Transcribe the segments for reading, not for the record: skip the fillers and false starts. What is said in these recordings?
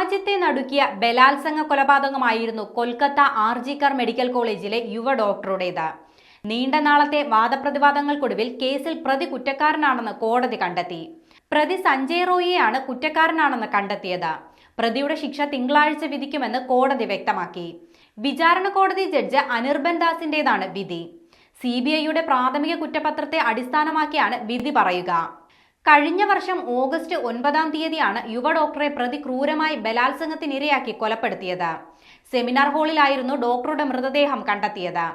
രാജ്യത്തെ നടുക്കിയ ബലാത്സംഗ കൊലപാതകമായിരുന്നു കൊൽക്കത്ത ആർജിക്കർ മെഡിക്കൽ കോളേജിലെ യുവ ഡോക്ടറുടേത്. നീണ്ട നാളത്തെ വാദപ്രതിവാദങ്ങൾക്കൊടുവിൽ കേസിൽ പ്രതി കുറ്റക്കാരനാണെന്ന് കോടതി കണ്ടെത്തി. പ്രതി സഞ്ജയ് റോയിയെയാണ് കുറ്റക്കാരനാണെന്ന് കണ്ടെത്തിയത്. പ്രതിയുടെ ശിക്ഷ തിങ്കളാഴ്ച വിധിക്കുമെന്ന് കോടതി വ്യക്തമാക്കി. വിചാരണ കോടതി ജഡ്ജ് അനിർബൻ ദാസിന്റേതാണ് വിധി. CBIയുടെ പ്രാഥമിക കുറ്റപത്രത്തെ അടിസ്ഥാനമാക്കിയാണ് വിധി പറയുക. കഴിഞ്ഞ വർഷം ഓഗസ്റ്റ് 9-ാം തീയതിയാണ് യുവ ഡോക്ടറെ പ്രതി ക്രൂരമായി ബലാത്സംഗത്തിനിരയാക്കി കൊലപ്പെടുത്തിയത്. സെമിനാർ ഹാളിലായിരുന്നു ഡോക്ടറുടെ മൃതദേഹം കണ്ടെത്തിയത്.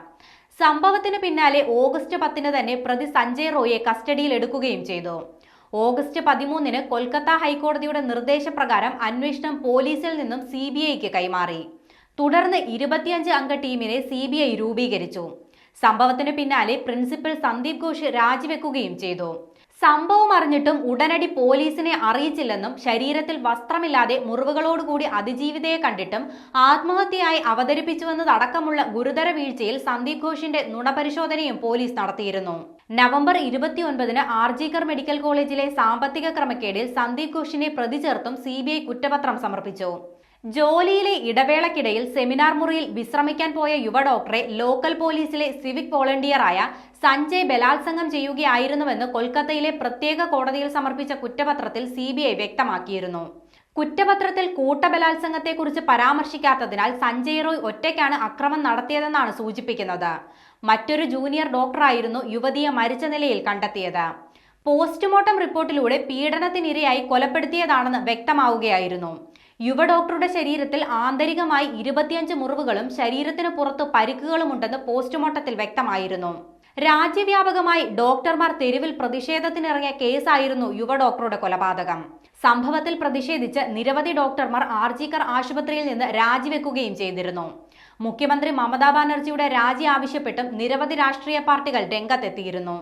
സംഭവത്തിന് പിന്നാലെ ഓഗസ്റ്റ് 10-ന് തന്നെ പ്രതി സഞ്ജയ് റോയിയെ കസ്റ്റഡിയിൽ എടുക്കുകയും ചെയ്തു. ഓഗസ്റ്റ് 13-ന് കൊൽക്കത്ത ഹൈക്കോടതിയുടെ നിർദ്ദേശപ്രകാരം അന്വേഷണം പോലീസിൽ നിന്നും CBIക്ക് കൈമാറി. തുടർന്ന് 25 അംഗ ടീമിനെ CBI രൂപീകരിച്ചു. സംഭവത്തിന് പിന്നാലെ പ്രിൻസിപ്പൽ സന്ദീപ് ഘോഷ് രാജിവെക്കുകയും ചെയ്തു. സംഭവം അറിഞ്ഞിട്ടും ഉടനടി പോലീസിനെ അറിയിച്ചില്ലെന്നും ശരീരത്തിൽ വസ്ത്രമില്ലാതെ മുറിവുകളോടുകൂടി അതിജീവിതയെ കണ്ടിട്ടും ആത്മഹത്യയായി അവതരിപ്പിച്ചുവെന്നതടക്കമുള്ള ഗുരുതര വീഴ്ചയിൽ സന്ദീപ് ഘോഷിന്റെ നുണപരിശോധനയും പോലീസ് നടത്തിയിരുന്നു. നവംബർ 29-ന് ആർജിക്കർ മെഡിക്കൽ കോളേജിലെ സാമ്പത്തിക ക്രമക്കേടിൽ സന്ദീപ് ഘോഷിനെ പ്രതി ചേർത്തും CBI കുറ്റപത്രം സമർപ്പിച്ചു. ജോലിയിലെ ഇടവേളക്കിടയിൽ സെമിനാർ മുറിയിൽ വിശ്രമിക്കാൻ പോയ യുവ ഡോക്ടറെ ലോക്കൽ പോലീസിലെ സിവിക് വോളണ്ടിയറായ സഞ്ജയ് ബലാത്സംഗം ചെയ്യുകയായിരുന്നുവെന്ന് കൊൽക്കത്തയിലെ പ്രത്യേക കോടതിയിൽ സമർപ്പിച്ച കുറ്റപത്രത്തിൽ CBI വ്യക്തമാക്കിയിരുന്നു. കുറ്റപത്രത്തിൽ കൂട്ടബലാത്സംഗത്തെക്കുറിച്ച് പരാമർശിക്കാത്തതിനാൽ സഞ്ജയ് റോയ് ഒറ്റയ്ക്കാണ് അക്രമം നടത്തിയതെന്നാണ് സൂചിപ്പിക്കുന്നത്. മറ്റൊരു ജൂനിയർ ഡോക്ടറായിരുന്നു യുവതിയെ മരിച്ച നിലയിൽ കണ്ടെത്തിയത്. പോസ്റ്റ്മോർട്ടം റിപ്പോർട്ടിലൂടെ പീഡനത്തിനിരയായി കൊലപ്പെടുത്തിയതാണെന്ന് വ്യക്തമാവുകയായിരുന്നു. യുവ ഡോക്ടറുടെ ശരീരത്തിൽ ആന്തരികമായി 25 മുറിവുകളും ശരീരത്തിന് പുറത്ത് പരിക്കുകളുമുണ്ടെന്ന് പോസ്റ്റ്മോർട്ടത്തിൽ വ്യക്തമായിരുന്നു. രാജ്യവ്യാപകമായി ഡോക്ടർമാർ തെരുവിൽ പ്രതിഷേധത്തിനിറങ്ങിയ കേസായിരുന്നു യുവ ഡോക്ടറുടെ കൊലപാതകം. സംഭവത്തിൽ പ്രതിഷേധിച്ച് നിരവധി ഡോക്ടർമാർ ആർജിക്കർ ആശുപത്രിയിൽ നിന്ന് രാജിവെക്കുകയും ചെയ്തിരുന്നു. മുഖ്യമന്ത്രി മമതാ ബാനർജിയുടെ രാജി ആവശ്യപ്പെട്ടും നിരവധി രാഷ്ട്രീയ പാർട്ടികൾ രംഗത്തെത്തിയിരുന്നു.